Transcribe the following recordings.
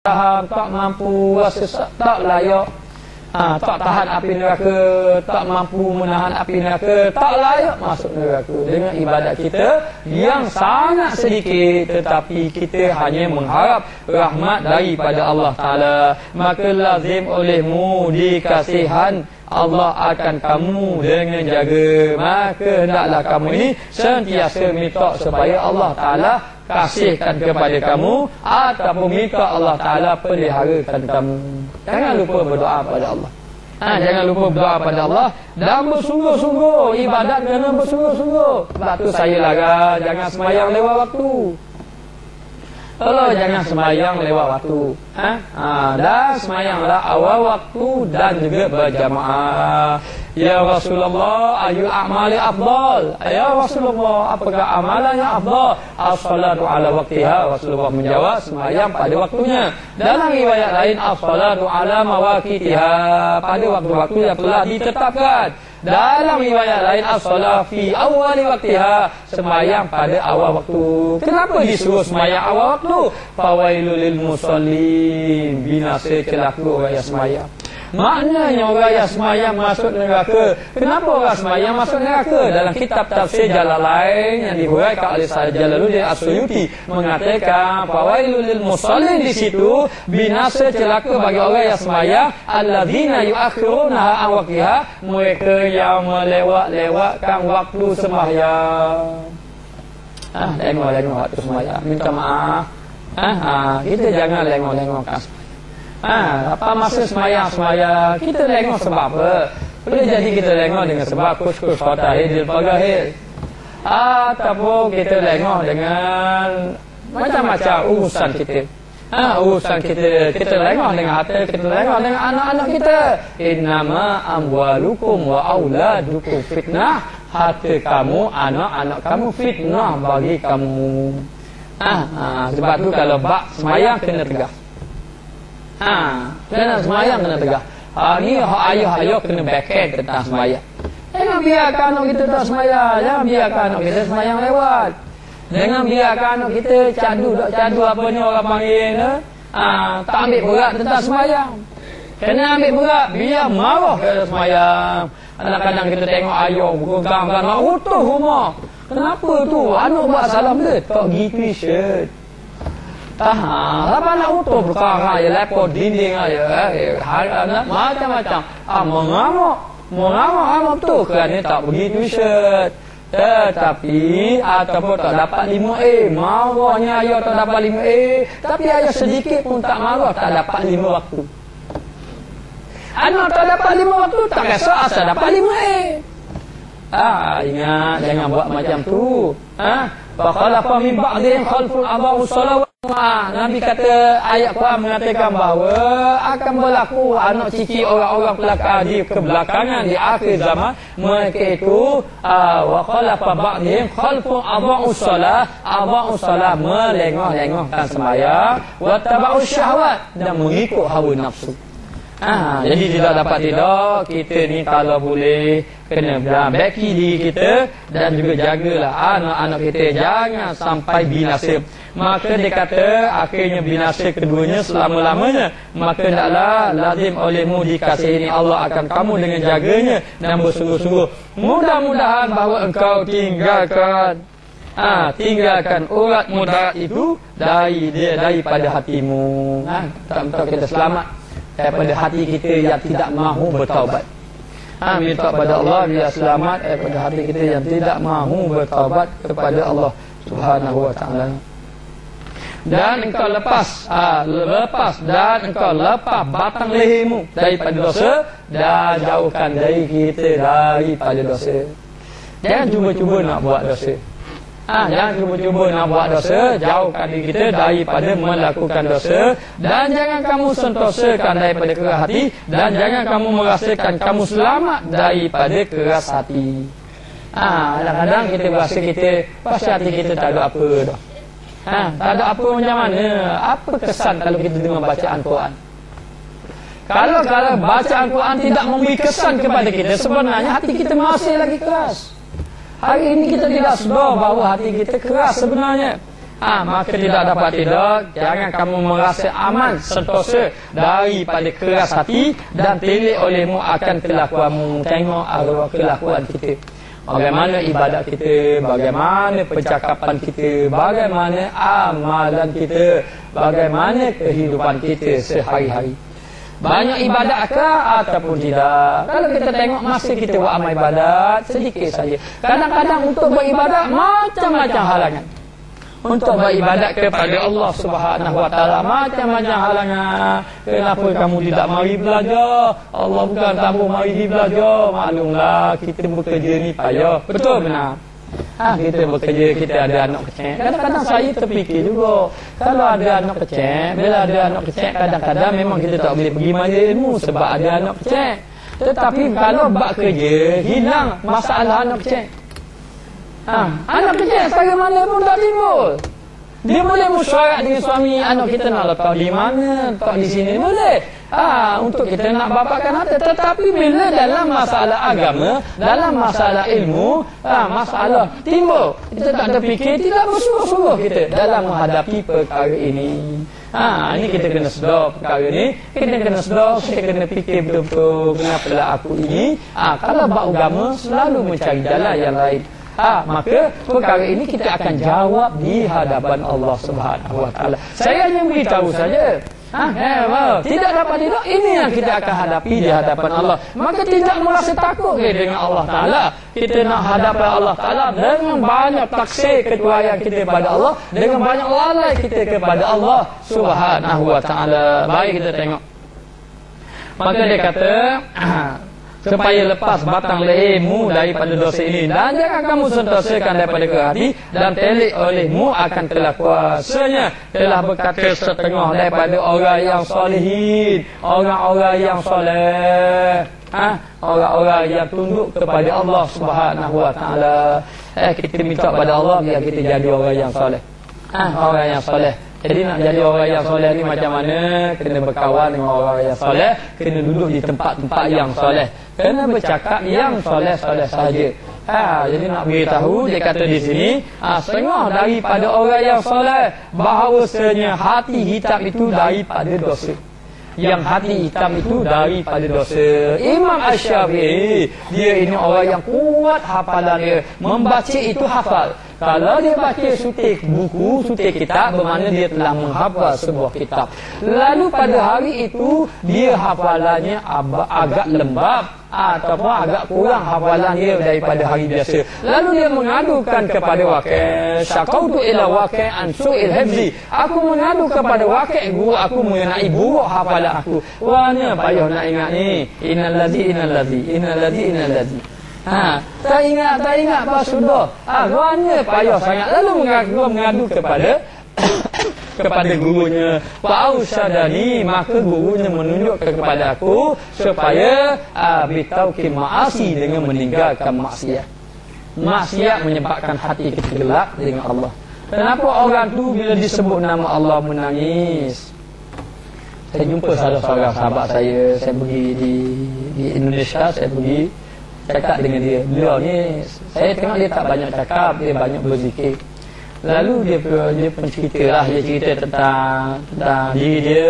tahan, tak mampu, rasa tak layak, tak tahan api neraka, tak mampu menahan api neraka, tak layak masuk neraka dengan ibadat kita yang sangat sedikit, tetapi kita hanya mengharap rahmat daripada Allah Ta'ala. Maka lazim olehmu dikasihan Allah akan kamu dengan jaga. Maka hendaklah kamu ini sentiasa minta supaya Allah Ta'ala kasihkan kepada kamu, ataupun minta Allah Ta'ala peliharakan kamu. Jangan lupa berdoa pada Allah. Jangan lupa berdoa pada Allah dan bersungguh-sungguh. Ibadat kena bersungguh-sungguh. Sebab tu saya larang jangan sembahyang lewat waktu. Jangan sembahyang lewat waktu. Dan sembahyanglah awal waktu dan juga berjamaah. Ya Rasulullah, ayul a'mali afdal. Ya Rasulullah, apakah amalan yang afdal? As-salatu ala waqtiha. Rasulullah menjawab, sembahyang pada waktunya. Dalam riwayat lain, as-salatu ala mawaqitiha, pada waktu-waktu yang telah ditetapkan. Dalam riwayat lain, as-salat fi awwali waqtiha, sembahyang pada awal waktu. Kenapa disuruh sembahyang awal waktu? Fawailul lil musallin, binasa celaka orang yang sembahyang. Maknanya orang yang sembahyang masuk neraka. Kenapa orang sembahyang masuk neraka? Dalam kitab tafsir Jalalain yang dihuraikan oleh Syekh Jalaluddin As-Suyuti mengatakan fawailul lil musallin, di situ binasa celaka bagi orang yang sembahyang, alladzina yuakhiruna an waqtiha, mereka yang melewat-lewatkan waktu sembahyang. Lengok waktu sembahyang, minta maaf. Kita jangan lengok-lengokkan. Apa masa sembahyang kita lengok sebab apa? Boleh jadi kita lengok dengan sebab kus-kus fatahil pagahil, ataupun kita lengok dengan macam-macam urusan kita. Urusan kita lengok dengan harta, kita lengok dengan anak-anak kita. Innama amwalukum wa auladukum fitnah. Harta kamu, anak-anak kamu fitnah bagi kamu. Sebab tu kalau bab sembahyang kena tegas. Kena sembahyang kena tegak. Ni ayah kena backhand tentang sembahyang. Jangan biarkan anak kita tak sembahyang. Jangan biarkan anak kita sembahyang lewat. Jangan biarkan anak kita cadu apa ni orang panggil ni. Tak ambil berat tentang sembahyang. Kena ambil berat, biar marah kalau sembahyang. Kadang-kadang kita tengok ayah berpegang nak utuh rumah. Kenapa tu? Anak buat salam dia tak gitu shirt. Apa nak utuh perkara ya, lepot dinding aja, macam-macam. Mengamuk tu kerana tak begitu shirt. Tetapi ataupun tak dapat 5A, marahnya ayah tak dapat 5A, tapi ayah sedikit pun tak marah, tak dapat 5 waktu. Anak tak dapat 5 waktu, tak rasa asal dapat 5A. Ingat, jangan buat macam tu. Fakhalafa min ba'dihim khalfun adha'u sholawat. Nabi kata, ayat Quran mengatakan bahawa akan berlaku anak cici orang-orang pelakar di kebelakangan di akhir zaman. Mereka itu wa khalafa ba'dihim khalfun adha'u shalah, melengok-lengokkan sembahyang, wa taba'u syahwat, dan mengikut hawa nafsu. Jadi tidak kita ni kalau boleh kena baiki diri kita dan juga jagalah anak-anak kita jangan sampai binasa. Maka dia kata akhirnya binasa keduanya selama-lamanya. Maka hendaklah lazim olehmu dikasihi Allah akan kamu dengan jaganya dan bersungguh-sungguh. Mudah-mudahan bahawa engkau tinggalkan urat mudarat itu daripada hatimu. Tak kita selamat daripada hati kita yang tidak mahu bertaubat. Minta pada Allah biar selamat daripada hati kita yang tidak mahu bertaubat kepada Allah Subhanahu wa ta'ala. Dan engkau lepas batang lehermu daripada dosa, dan jauhkan dari kita daripada dosa. Jangan cuba-cuba nak buat dosa. Jangan cuba-cuba nak buat dosa. Jauhkan diri kita daripada melakukan dosa. Dan jangan kamu sentosakan daripada keras hati. Dan jangan kamu merasakan kamu selamat daripada keras hati. Kadang-kadang kita berasa kita pasti hati kita tak ada apa dah. Tak ada apa macam mana. Apa kesan kalau kita dengar bacaan Quran? Kalau bacaan Quran tidak memberi kesan kepada kita, sebenarnya hati kita masih lagi keras. Hari ini kita tidak sedar bahawa hati kita keras sebenarnya. maka tidak dapat tidak, jangan kamu merasa aman sentosa daripada keras hati dan telik olehmu akan kelakuanmu. Tengok kelakuan kita, bagaimana ibadat kita, bagaimana percakapan kita, bagaimana amalan kita, bagaimana kehidupan kita sehari-hari. Banyak ibadat ke ataupun tidak? Kalau kita tengok masa kita buat amal ibadat sedikit saja. Kadang-kadang untuk beribadat macam-macam halangan. Untuk beribadat kepada Allah Subhanahu Wa Taala macam-macam halangan. Kenapa kamu tidak mari belajar? Allah bukan tahu mari belajar. Maklumlah kita bekerja ni payah. Betul benar? Kita bekerja, kita ada anak kecil. Kadang-kadang saya terfikir juga, kalau ada anak kecil, bila ada anak kecil, kadang-kadang memang kita tak boleh pergi majlis ilmu sebab ada anak kecil. Tetapi kalau bab kerja, hilang masalah anak kecil. Anak kecil sekarang mana pun tak timbul. Dia boleh mesyuarat dengan suami, anak kita nak letak di mana, letak di sini, boleh. Untuk kita nak bapakkan harta. Tetapi bila dalam masalah agama, dalam masalah ilmu, masalah timbul, kita tak ada fikir, tidak bersungguh-sungguh kita dalam menghadapi perkara ini. Ini kita kena sedar perkara ni. Kita kena sedar, kita kena fikir betul-betul, kenapalah aku ini. Kalau bab agama selalu mencari jalan yang lain. Maka perkara ini kita akan jawab di hadapan Allah Subhanahu Wa Taala. Saya hanya beritahu saja. Tidak dapat tidak, ini yang kita akan hadapi di hadapan Allah. Maka tidak merasa takut dengan Allah Ta'ala. Kita nak hadapan Allah Ta'ala dengan banyak taksir ketuhaian kita kepada Allah, dengan banyak lalai kita kepada Allah Subhanahu Wa Ta'ala. Baik, kita tengok. Maka dia kata, supaya lepas batang lehermu daripada dosa ini, dan jangan kamu sentosakan daripada hati, dan telik olehmu akan kelakuannya. Telah berkata setengah daripada orang yang solehin, orang-orang yang soleh, orang-orang yang tunduk kepada Allah Subhanahu Wa Taala. Kita minta pada Allah biar kita jadi orang yang soleh. Orang yang soleh. Jadi nak jadi orang yang soleh ni macam mana? Kena berkawan dengan orang yang soleh, kena duduk di tempat-tempat yang soleh, kena bercakap yang soleh-soleh saja. Jadi nak beritahu, dia kata di sini, setengah daripada orang yang soleh, bahawasanya hati hitam itu daripada dosa. Yang hati hitam itu daripada dosa. Imam Asy-Syafi'i, dia ini orang yang kuat hafalan dia. Membaca itu hafal. Kalau dia baca sutik buku, sutik kitab, bermakna dia telah menghafal sebuah kitab. Lalu pada hari itu, dia hafalannya agak lembab, ataupun agak kurang hafalan dia daripada hari biasa. Lalu dia mengadukan kepada Waqi', syaqautu ila Waqi' an su'il hifzi. Aku mengadu kepada Waqi', guru aku mengenai buruk hafalan aku. Mana payah nak ingat ni? Innal tak ingat pas sudah. Mana payah sangat. Lalu mengadu kepada kepada gurunya. Fa'ausyadani, maka gurunya menunjuk kepada aku supaya bitauki ma'asi, dengan meninggalkan maksiat. Maksiat menyebabkan hati kita gelap dengan Allah. Kenapa orang tu bila disebut nama Allah menangis? Saya jumpa salah seorang sahabat saya pergi di Indonesia, saya pergi cakap dengan dia. Beliau ni, saya tengok dia tak banyak cakap, dia banyak berzikir. Lalu dia pun ceritalah, dia cerita tentang diri dia.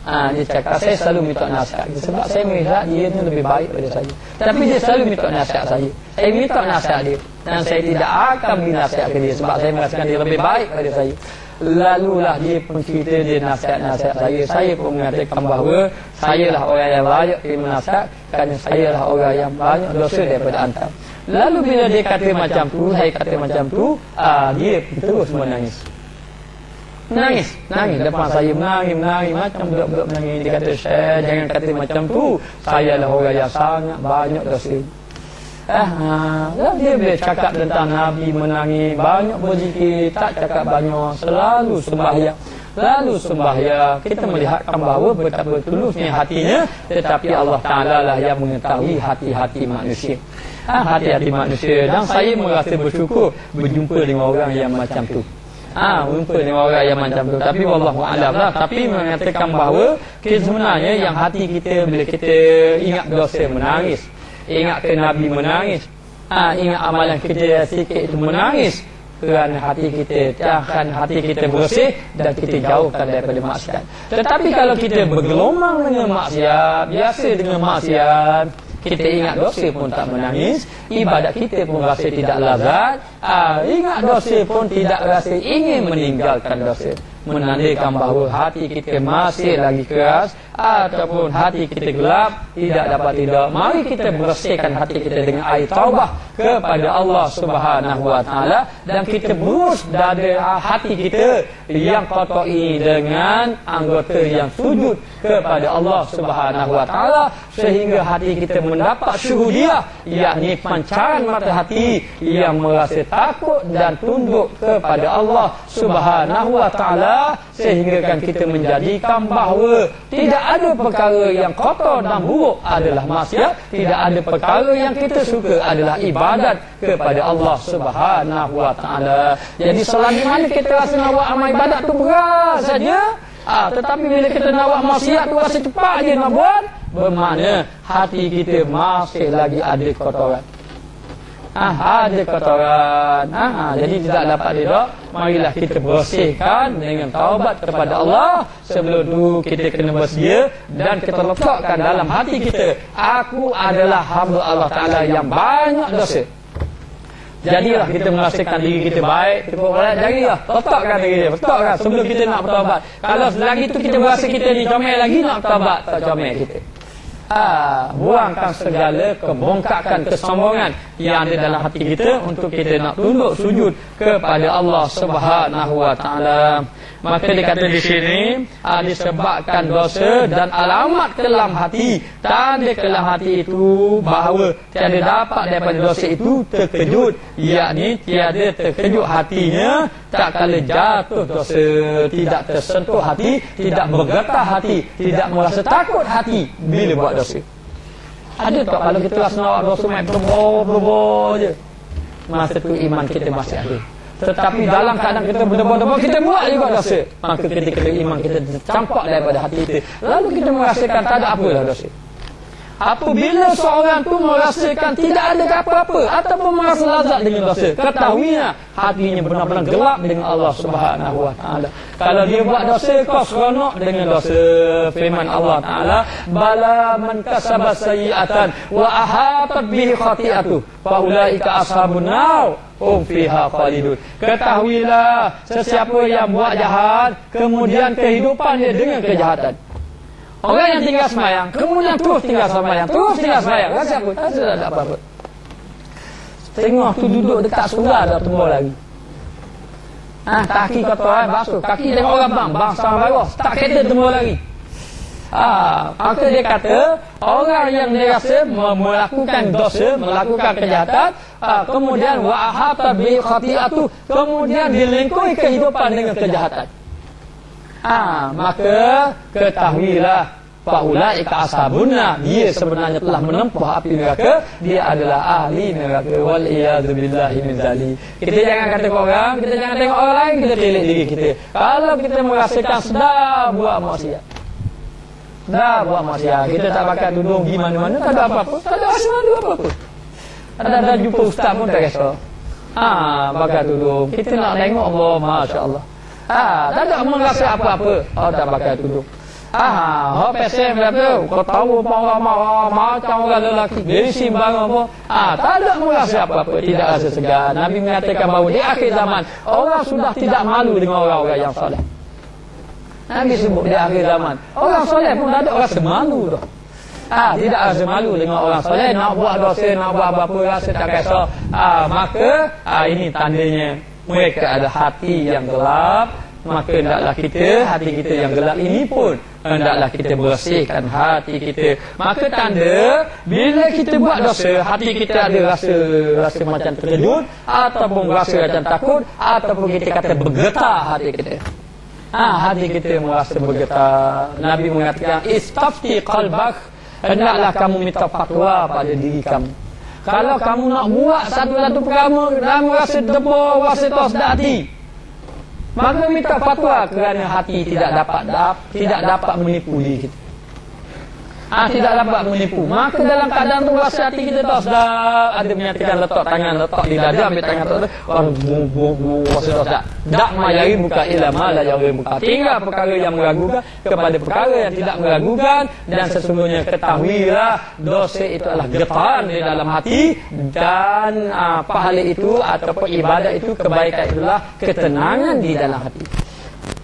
Dia cakap, saya selalu minta nasihat dia, sebab saya melihat dia ni lebih baik pada saya. Tapi dia selalu minta nasihat saya. Saya minta nasihat dia, dan saya tidak akan beri nasihat ke dia, sebab saya merasakan dia lebih baik pada saya. Lalulah dia pun cerita dia nasihat-nasihat saya. Saya pun mengatakan bahawa saya lah orang yang layak terima nasihat, kerana saya lah orang yang banyak dosa daripada antam. Lalu bila dia kata macam tu, saya kata macam tu, dia pun terus menangis. Menangis depan saya, menangis macam budak-budak menangis. Dia kata, Syekh, jangan kata macam tu, saya lah orang yang sangat banyak dosa. Dia bila cakap tentang Nabi menangis, banyak berzikir, tak cakap banyak, selalu sembahyang. Kita melihatkan bahawa betapa tulusnya hatinya, tetapi Allah Ta'ala lah yang mengetahui hati-hati manusia. Hati-hati manusia. Dan saya merasa bersyukur berjumpa dengan orang yang macam tu. Berjumpa dengan orang yang macam tu. Tapi wallahu a'lam lah. Tapi mengatakan bahawa sebenarnya yang hati kita bila kita ingat dosa menangis, ingat ke Nabi menangis, ingat amalan kerja sikit itu menangis, kerana hati kita, akan hati kita bersih dan kita jauhkan daripada maksiat. Tetapi kalau kita bergelumang dengan maksiat, biasa dengan maksiat, kita ingat dosa pun tak menangis, ibadat kita pun rasa tidak lazat, ingat dosa pun tidak rasa ingin meninggalkan dosa, menandakan bahawa hati kita masih lagi keras ataupun hati kita gelap, tidak dapat tidur. Mari kita bersihkan hati kita dengan air taubah kepada Allah Subhanahu wa taala, dan kita berus dada hati kita yang kotor ini dengan anggota yang sujud kepada Allah Subhanahu wa taala, sehingga hati kita mendapat syuhudiyah, yakni pancaran mata hati yang merasa takut dan tunduk kepada Allah Subhanahu wa taala, sehingga kan kita menjadikan bahawa tidak ada perkara yang kotor dan buruk adalah maksiat, tidak ada perkara yang kita suka adalah ibadat kepada Allah Subhanahu wa taala. Jadi selagi mana kita rasa nak buat amal ibadat tu berat saja, tetapi bila kita nak buat maksiat tu rasa cepat je nak buat, bermakna hati kita masih lagi ada kotoran. Ada kotoran. Jadi tidak dapat didak. Marilah kita bersihkan dengan taubat kepada Allah. Sebelum tu kita kena bersedia dan kita letakkan dalam hati kita, aku adalah hamba Allah Ta'ala yang banyak dosa. Jadilah kita merasakan diri kita baik, kita boleh jadilah letakkan diri dia, letakkan sebelum kita nak bertaubat. Kalau selagi tu kita berasa kita ni comel lagi, nak bertaubat tak comel kita. Buangkan segala kebongkakan kesombongan yang ada dalam hati kita untuk kita nak tunduk sujud kepada Allah Subhanahu wa taala. Maka dikata di sini disebabkan dosa dan alamat kelam hati, tanda kelam hati itu bahawa tiada dapat daripada dosa itu terkejut, yakni tiada terkejut hatinya tak kala jatuh dosa, tidak tersentuh hati, tidak bergetar hati, tidak merasa takut hati bila buat dosa. Ada tak kalau kita rasa nak dosa main berbohong je, masa tu iman kita masih ada. Tetapi dalam keadaan kita berdebar-debar, kita buat juga dosa, maka ketika iman kita campak daripada hati kita, lalu kita merasakan tak ada apalah dosa. Apabila seorang tu merasakan tidak ada apa-apa ataupun merasa lazat dengan dosa, ketahuilah hatinya benar-benar gelap dengan Allah Subhanahu wa taala. Kalau dia buat dosa, kau seronok dengan dosa. Firman Allah Taala, bala man kasaba sayyi'atan wa ahatat bihi khati'atu fa ulaika ashabun nar fiha khalidun. Ketahuilah, sesiapa yang buat jahat kemudian kehidupan dia dengan kejahatan. Orang yang tinggal sembahyang kemudian terus tinggal sembahyang, rasa apa? Tak ada apa-apa. Tengok tu duduk dekat surga dah tumbuh lagi. Kaki kotor basuh, kaki tengok orang bang sang bagus, tak kata tumbuh lagi. Maka dia kata orang yang dia rasa melakukan dosa, melakukan kejahatan, kemudian wa ahata bi khati'atu, kemudian dilingkupi kehidupan dengan kejahatan. Maka ketahuilah faulaika ashabunna, dia sebenarnya telah menempuh api neraka, dia adalah ahli neraka. Wal iyad billahi min zalik. Kita jangan kata orang, kita jangan tengok orang lain, kita pilih diri kita. Kalau kita merasakan sedar buat maksiat, kita tak bakal duduk pergi mana-mana, tak ada apa-apa, tak ada rasa malu apa-apa. Ada jumpa ustaz pun tak rasa. Bakal duduk. Kita nak tengok Allah, masya-Allah. Tak ada merasa apa-apa. Tak bakal duduk. Pesen berapa? Kau tahu apa orang marah, macam orang lelaki dari simbangan apa? Tak ada merasa apa-apa, tidak rasa segan. Nabi mengatakan bahawa di akhir zaman orang sudah tidak malu dengan orang-orang yang soleh. Nabi sebut di akhir zaman orang soleh pun tak ada rasa malu dah. Tidak rasa malu dengan orang soleh, nak buat dosa, nak buat apa-apa rasa tak kisah. Maka ini tandanya mereka ada hati yang gelap. Maka hendaklah kita, hati kita yang gelap ini pun hendaklah kita bersihkan hati kita. Maka tanda bila kita buat dosa, hati kita ada rasa macam terkejut, ataupun rasa macam takut, ataupun kita kata bergetar hati kita. Hati kita merasa bergetar. Nabi mengatakan istafti qalbak, hendaklah kamu minta fatwa pada diri kamu. Kalau kamu nak buat satu-satu perkara dan rasa debar, rasa tak sedap hati, maka minta fatwa, kerana hati tidak dapat menipu diri kita. tidak dapat menipu. Maka dalam keadaan tu rasa hati kita tak sedap, ada menyatakan letak tangan, letak di dada, ambil tangan tu, rasa tak. Tak mayari buka ila mala yari buka. Tinggal perkara yang meragukan kepada perkara yang tidak meragukan, dan sesungguhnya ketahuilah dosa itu adalah getaran di dalam hati, dan pahala itu ataupun ibadat itu, kebaikan itulah ketenangan di dalam hati.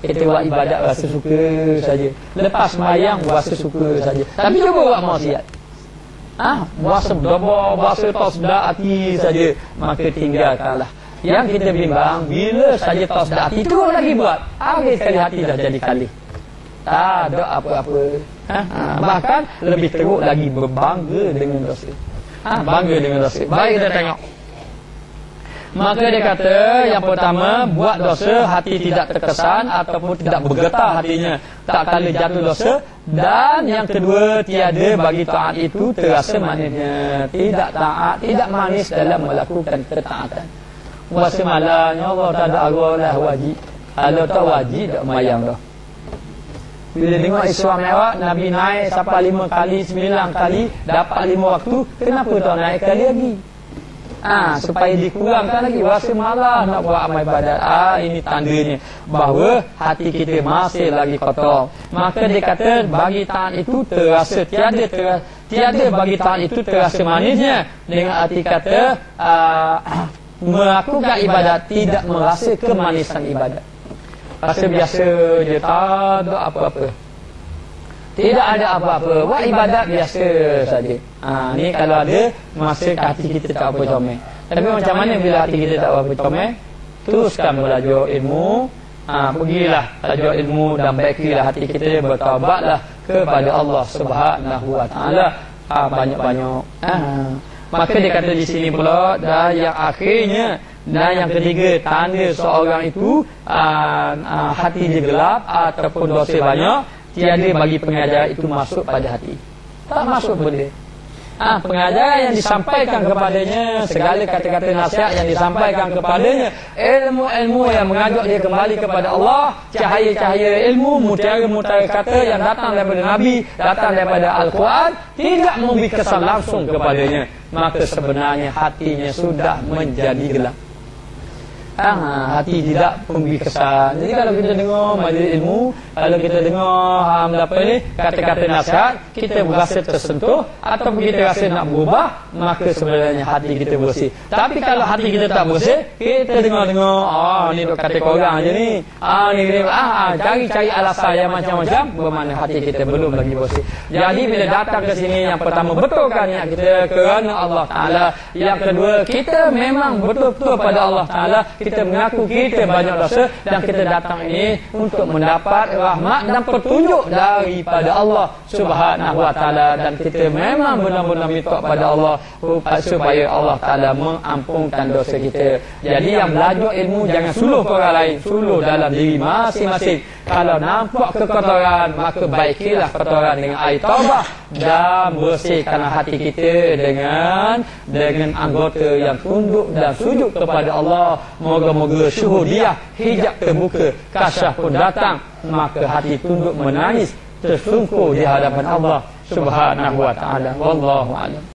Kita buat ibadat rasa suka saja. Lepas sembahyang rasa suka saja. Tapi cuba buat maksiat. Rasa berdoa, rasa tak sedap hati saja, maka tinggalkanlah. Yang kita bimbang, bila saja tak sedap hati, terus lagi buat. Akhir sekali hati dah jadi kalih. Tak ada apa-apa. Bahkan lebih teruk lagi, berbangga dengan dosa. Bangga dengan dosa. Baik, kita tengok. Maka dia kata, yang pertama, buat dosa hati tidak terkesan ataupun tidak bergetar hatinya tak kala jatuh dosa. Dan yang kedua, tiada bagi taat itu terasa manisnya. Tidak taat, tidak manis dalam melakukan ketaatan. Puasa malangnya Allah tak ada aralah wajib. Kalau tak wajib, tak mayang dah. Bila tengok Isra Mi'raj, Nabi naik sampai 5 kali, 9 kali, dapat 5 waktu, kenapa tak naik kali lagi? Supaya dikurangkan lagi rasa malas nak buat amal ibadat. Ini tandanya bahawa hati kita masih lagi kotor. Maka dia kata bagi taat itu terasa tiada bagi taat itu terasa manisnya. Dengan arti kata melakukan ibadat tidak merasa kemanisan ibadat. Rasa biasa je, tak ada apa-apa. Tidak ada apa-apa, buat ibadat biasa saja. Ni kalau ada masa hati kita tak apa comel. Tapi macam mana bila hati kita tak apa comel? Teruskan belajar ilmu, pergilah belajar ilmu dan baikilah hati kita, bertaubatlah kepada Allah Subhanahu wa taala banyak-banyak. Maka dia kata di sini pula, dan yang akhirnya dan yang ketiga, tanda seorang itu hati dia gelap ataupun dosa banyak, tiada bagi pengajaran itu masuk pada hati. Tak masuk benda. Pengajaran yang disampaikan kepadanya, segala kata-kata nasihat yang disampaikan kepadanya, ilmu-ilmu yang mengajak dia kembali kepada Allah, cahaya-cahaya ilmu, mutiara-mutiara kata yang datang daripada Nabi, datang daripada Al-Quran, tidak memberi kesan langsung kepadanya. Maka sebenarnya hatinya sudah menjadi gelap. Hati tidak memberi kesan. Jadi kalau kita dengar majlis ilmu, kalau kita dengar kata-kata nasihat, kita berasa tersentuh ataupun kita rasa nak berubah, maka sebenarnya hati kita bersih. Tapi kalau hati kita tak bersih, kita dengar-dengar, ni duk kata korang je ni, cari-cari alasan yang macam-macam, bermakna hati kita belum lagi bersih. Jadi bila datang ke sini, yang pertama betulkan niat kita kerana Allah Ta'ala. Yang kedua, kita memang betul-betul pada Allah Ta'ala. Kita mengaku kita banyak dosa, dan kita datang ini untuk mendapat rahmat dan petunjuk daripada Allah Subhanahu wa taala, dan kita memang benar-benar minta pada Allah supaya Allah Taala mengampunkan dosa kita. Jadi yang belajar ilmu jangan suluh ke orang lain, suluh dalam diri masing-masing. Kalau nampak kekotoran, maka baikilah kotoran dengan air taubah dan bersihkanlah hati kita dengan anggota yang tunduk dan sujud kepada Allah. Moga-moga syuhudiyah, hijab terbuka, kasyaf pun datang, maka hati tunduk menangis tersungkur di hadapan Allah Subhanahu wa taala. Wallahu a'lam.